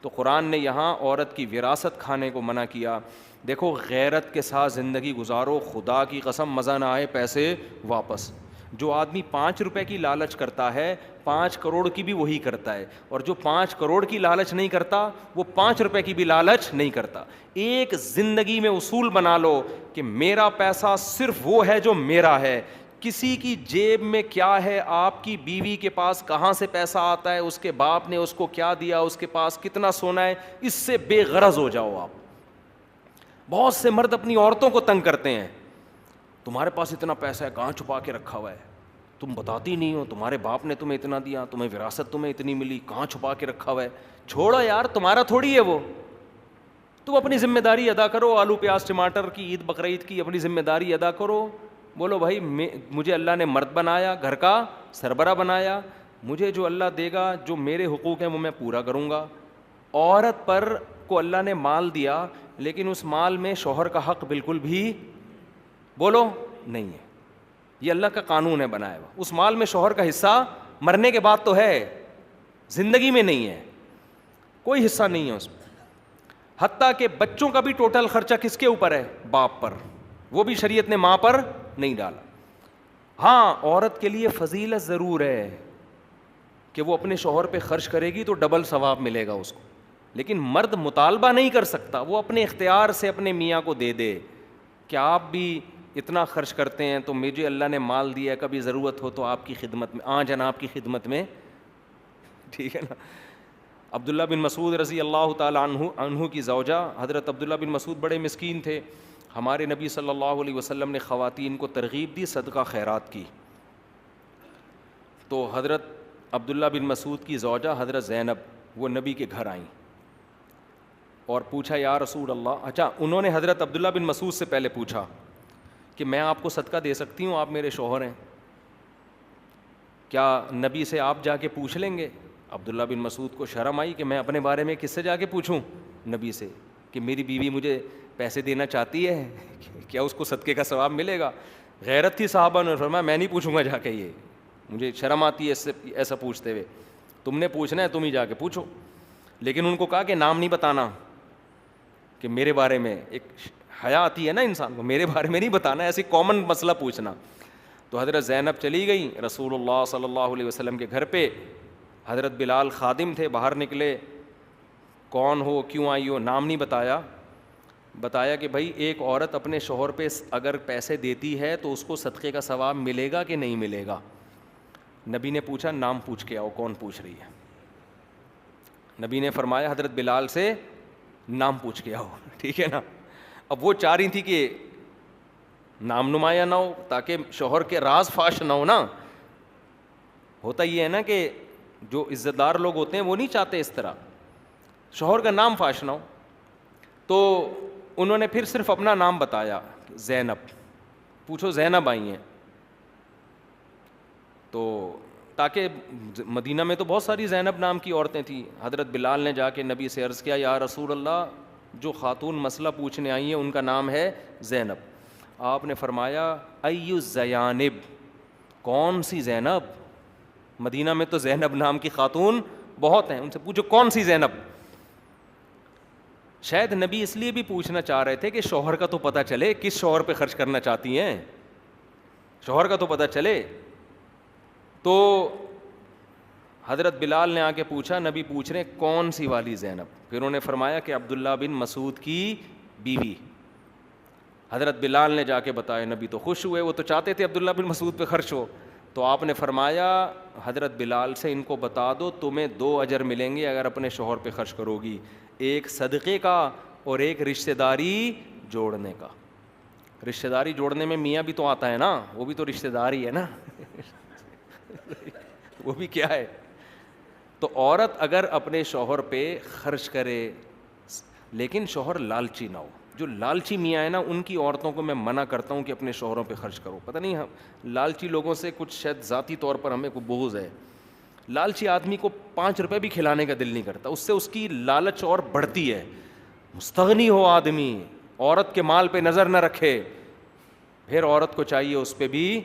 تو قرآن نے یہاں عورت کی وراثت کھانے کو منع کیا. دیکھو غیرت کے ساتھ زندگی گزارو, خدا کی قسم مزہ نہ آئے پیسے واپس. جو آدمی 5 روپے کی لالچ کرتا ہے 5 کروڑ کی بھی وہی کرتا ہے, اور جو 5 کروڑ کی لالچ نہیں کرتا وہ 5 روپے کی بھی لالچ نہیں کرتا. ایک زندگی میں اصول بنا لو کہ میرا پیسہ صرف وہ ہے جو میرا ہے. کسی کی جیب میں کیا ہے, آپ کی بیوی کے پاس کہاں سے پیسہ آتا ہے, اس کے باپ نے اس کو کیا دیا, اس کے پاس کتنا سونا ہے, اس سے بے غرض ہو جاؤ آپ. بہت سے مرد اپنی عورتوں کو تنگ کرتے ہیں, تمہارے پاس اتنا پیسہ ہے کہاں چھپا کے رکھا ہوا ہے, تم بتاتی نہیں ہو, تمہارے باپ نے تمہیں اتنا دیا, تمہیں وراثت تمہیں اتنی ملی, کہاں چھپا کے رکھا ہوا ہے. چھوڑو یار, تمہارا تھوڑی ہے وہ, تم اپنی ذمہ داری ادا کرو. آلو پیاز ٹماٹر کی عید بقرعید کی اپنی ذمہ داری ادا کرو. بولو بھائی مجھے اللہ نے مرد بنایا, گھر کا سربراہ بنایا, مجھے جو اللہ دے گا, جو میرے حقوق ہیں وہ میں پورا کروں گا. عورت پر کو اللہ نے مال دیا, لیکن اس مال میں شوہر کا حق بالکل بھی بولو نہیں ہے. یہ اللہ کا قانون ہے بنایا ہوا. اس مال میں شوہر کا حصہ مرنے کے بعد تو ہے, زندگی میں نہیں ہے, کوئی حصہ نہیں ہے اس میں. حتیٰ کہ بچوں کا بھی ٹوٹل خرچہ کس کے اوپر ہے, باپ پر, وہ بھی شریعت نے ماں پر نہیں ڈالا. ہاں عورت کے لیے فضیلت ضرور ہے کہ وہ اپنے شوہر پہ خرچ کرے گی تو ڈبل ثواب ملے گا اس کو, لیکن مرد مطالبہ نہیں کر سکتا, وہ اپنے اختیار سے اپنے میاں کو دے دے کہ آپ بھی اتنا خرچ کرتے ہیں تو مجھے اللہ نے مال دیا ہے, کبھی ضرورت ہو تو آپ کی خدمت میں, جناب کی خدمت میں, ٹھیک ہے نا. عبداللہ بن مسعود رضی اللہ تعالیٰ عنہ کی زوجہ حضرت عبداللہ بن مسعود بڑے مسکین تھے. ہمارے نبی صلی اللہ علیہ وسلم نے خواتین کو ترغیب دی, صدقہ خیرات کی. تو حضرت عبداللہ بن مسعود کی زوجہ حضرت زینب وہ نبی کے گھر آئیں اور پوچھا یا رسول اللہ, اچھا انہوں نے حضرت عبداللہ بن مسعود سے پہلے پوچھا کہ میں آپ کو صدقہ دے سکتی ہوں, آپ میرے شوہر ہیں, کیا نبی سے آپ جا کے پوچھ لیں گے؟ عبداللہ بن مسعود کو شرم آئی کہ میں اپنے بارے میں کس سے جا کے پوچھوں, نبی سے, کہ میری بیوی مجھے پیسے دینا چاہتی ہے, کیا اس کو صدقے کا ثواب ملے گا. غیرت تھی صحابہ نے فرمایا میں نہیں پوچھوں گا جا کے, یہ مجھے شرم آتی ہے اس سے ایسا پوچھتے ہوئے, تم نے پوچھنا ہے تم ہی جا کے پوچھو. لیکن ان کو کہا کہ نام نہیں بتانا, کہ میرے بارے میں ایک حیا آتی ہے نا انسان کو, میرے بارے میں نہیں بتانا, ایسی کامن مسئلہ پوچھنا. تو حضرت زینب چلی گئیں رسول اللہ صلی اللہ علیہ وسلم کے گھر پہ. حضرت بلال خادم تھے, باہر نکلے, کون ہو, کیوں آئی ہو, نام نہیں بتایا. بتایا کہ بھائی ایک عورت اپنے شوہر پہ اگر پیسے دیتی ہے تو اس کو صدقے کا ثواب ملے گا کہ نہیں ملے گا. نبی نے پوچھا نام پوچھ کے آؤ, کون پوچھ رہی ہے. نبی نے فرمایا حضرت بلال سے نام پوچھ کے آؤ, ٹھیک ہے نا. اب وہ چاہ رہی تھی کہ نام نمایاں نہ ہو تاکہ شوہر کے راز فاش نہ ہو نا. ہوتا یہ ہے نا کہ جو عزت دار لوگ ہوتے ہیں وہ نہیں چاہتے اس طرح شوہر کا نام فاش نہ ہو. تو انہوں نے پھر صرف اپنا نام بتایا, زینب. پوچھو زینب آئی ہیں, تو تاکہ مدینہ میں تو بہت ساری زینب نام کی عورتیں تھیں. حضرت بلال نے جا کے نبی سے عرض کیا یا رسول اللہ, جو خاتون مسئلہ پوچھنے آئی ہیں ان کا نام ہے زینب. آپ نے فرمایا ایو الزیانب, کون سی زینب, مدینہ میں تو زینب نام کی خاتون بہت ہیں, ان سے پوچھو کون سی زینب. شاید نبی اس لیے بھی پوچھنا چاہ رہے تھے کہ شوہر کا تو پتہ چلے کس شوہر پہ خرچ کرنا چاہتی ہیں, شوہر کا تو پتہ چلے. تو حضرت بلال نے آ کے پوچھا, نبی پوچھ رہے کون سی والی زینب. پھر انہوں نے فرمایا کہ عبداللہ بن مسعود کی بیوی. حضرت بلال نے جا کے بتایا, نبی تو خوش ہوئے, وہ تو چاہتے تھے عبداللہ بن مسعود پہ خرچ ہو. تو آپ نے فرمایا حضرت بلال سے ان کو بتا دو تمہیں 2 اجر ملیں گے اگر اپنے شوہر پہ خرچ کرو گی, ایک صدقے کا اور ایک رشتہ داری جوڑنے کا. رشتہ داری جوڑنے میں میاں بھی تو آتا ہے نا, وہ بھی تو رشتہ داری ہے نا وہ بھی کیا ہے. تو عورت اگر اپنے شوہر پہ خرچ کرے, لیکن شوہر لالچی نہ ہو. جو لالچی میاں ہے نا ان کی عورتوں کو میں منع کرتا ہوں کہ اپنے شوہروں پہ خرچ کرو. پتہ نہیں لالچی لوگوں سے کچھ شاید ذاتی طور پر ہمیں کوئی بغض ہے. لالچی آدمی کو 5 روپے بھی کھلانے کا دل نہیں کرتا, اس سے اس کی لالچ اور بڑھتی ہے. مستغنی ہو آدمی, عورت کے مال پہ نظر نہ رکھے, پھر عورت کو چاہیے اس پہ بھی,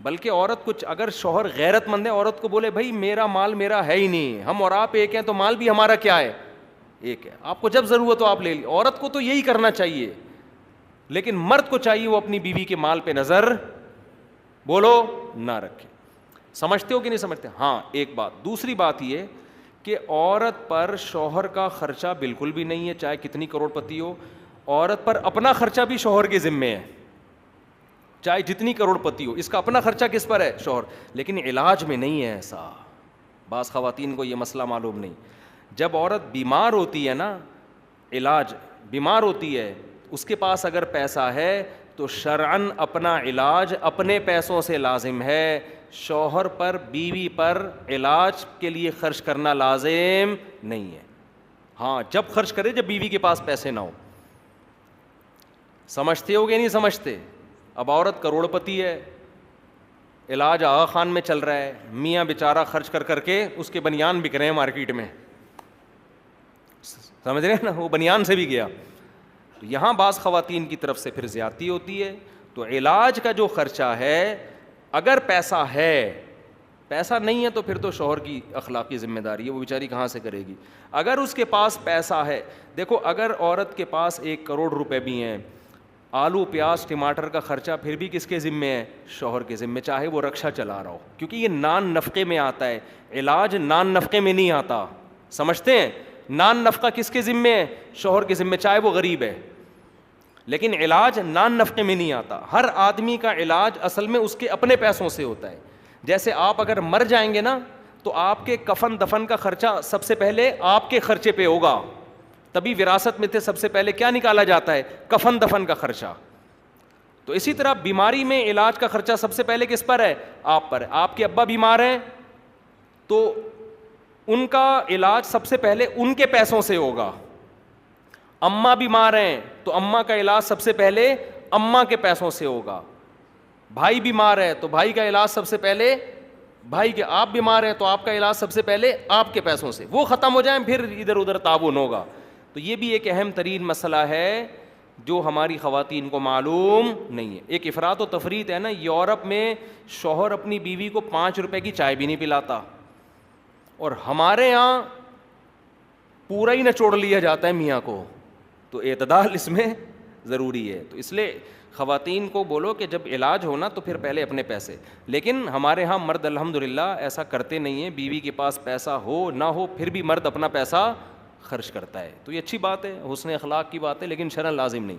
بلکہ عورت کچھ اگر شوہر غیرت مند ہے عورت کو بولے بھائی میرا مال میرا ہے ہی نہیں, ہم اور آپ ایک ہیں تو مال بھی ہمارا کیا ہے, ایک ہے, آپ کو جب ضرورت ہو آپ لے لی. عورت کو تو یہی کرنا چاہیے, لیکن مرد کو چاہیے وہ اپنی بیوی کے مال پہ نظر بولو نہ رکھے. سمجھتے ہو کہ نہیں سمجھتے؟ ہاں ایک بات. دوسری بات یہ کہ عورت پر شوہر کا خرچہ بالکل بھی نہیں ہے, چاہے کتنی کروڑ پتی ہو. عورت پر اپنا خرچہ بھی شوہر کے ذمے ہے, چاہے جتنی کروڑ پتی ہو, اس کا اپنا خرچہ کس پر ہے؟ شوہر. لیکن علاج میں نہیں ہے ایسا. بعض خواتین کو یہ مسئلہ معلوم نہیں. جب عورت بیمار ہوتی ہے نا, علاج بیمار ہوتی ہے, اس کے پاس اگر پیسہ ہے تو شرعاً اپنا علاج اپنے پیسوں سے لازم ہے. شوہر پر بیوی پر علاج کے لیے خرچ کرنا لازم نہیں ہے. ہاں جب خرچ کرے جب بیوی کے پاس پیسے نہ ہو. سمجھتے ہو گے نہیں سمجھتے؟ اب عورت کروڑ پتی ہے, علاج آغا خان میں چل رہا ہے, میاں بیچارہ خرچ کر کر کے اس کے بنیان بک رہے ہیں مارکیٹ میں, سمجھ رہے ہیں نا, وہ بنیان سے بھی گیا. تو یہاں بعض خواتین کی طرف سے پھر زیادتی ہوتی ہے. تو علاج کا جو خرچہ ہے, اگر پیسہ ہے, پیسہ نہیں ہے تو پھر تو شوہر کی اخلاقی ذمہ داری ہے, وہ بیچاری کہاں سے کرے گی. اگر اس کے پاس پیسہ ہے, دیکھو اگر عورت کے پاس 1 کروڑ روپے بھی ہیں, آلو پیاز ٹماٹر کا خرچہ پھر بھی کس کے ذمے ہے؟ شوہر کے ذمے, چاہے وہ رکشہ چلا رہا ہو, کیونکہ یہ نان نفقے میں آتا ہے. علاج نان نفقے میں نہیں آتا, سمجھتے ہیں؟ نان نفقہ کس کے ذمے ہے؟ شوہر کے ذمے, چاہے وہ غریب ہے. لیکن علاج نان نفقے میں نہیں آتا. ہر آدمی کا علاج اصل میں اس کے اپنے پیسوں سے ہوتا ہے. جیسے آپ اگر مر جائیں گے نا تو آپ کے کفن دفن کا خرچہ سب سے پہلے آپ کے خرچے پہ ہوگا. تبھی وراثت میں تھے سب سے پہلے کیا نکالا جاتا ہے؟ کفن دفن کا خرچہ. تو اسی طرح بیماری میں علاج کا خرچہ سب سے پہلے کس پر ہے؟ آپ پر. آپ کے ابا بیمار ہیں تو ان کا علاج سب سے پہلے ان کے پیسوں سے ہوگا. اماں بیمار ہیں تو اماں کا علاج سب سے پہلے اماں کے پیسوں سے ہوگا. بھائی بیمار ہے تو بھائی کا علاج سب سے پہلے بھائی کے, آپ بیمار ہیں تو آپ کا علاج سب سے پہلے آپ کے پیسوں سے. وہ ختم ہو جائیں پھر ادھر ادھر تعاون ہوگا. تو یہ بھی ایک اہم ترین مسئلہ ہے جو ہماری خواتین کو معلوم نہیں ہے. ایک افراط و تفریط ہے نا, یورپ میں شوہر اپنی بیوی کو 5 روپے کی چائے بھی نہیں پلاتا, اور ہمارے یہاں پورا ہی نچوڑ لیا جاتا ہے میاں کو. تو اعتدال اس میں ضروری ہے. تو اس لیے خواتین کو بولو کہ جب علاج ہونا تو پھر پہلے اپنے پیسے. لیکن ہمارے ہاں مرد الحمدللہ ایسا کرتے نہیں ہیں, بیوی کے پاس پیسہ ہو نہ ہو پھر بھی مرد اپنا پیسہ خرچ کرتا ہے. تو یہ اچھی بات ہے, حسن اخلاق کی بات ہے, لیکن شرعاً لازم نہیں.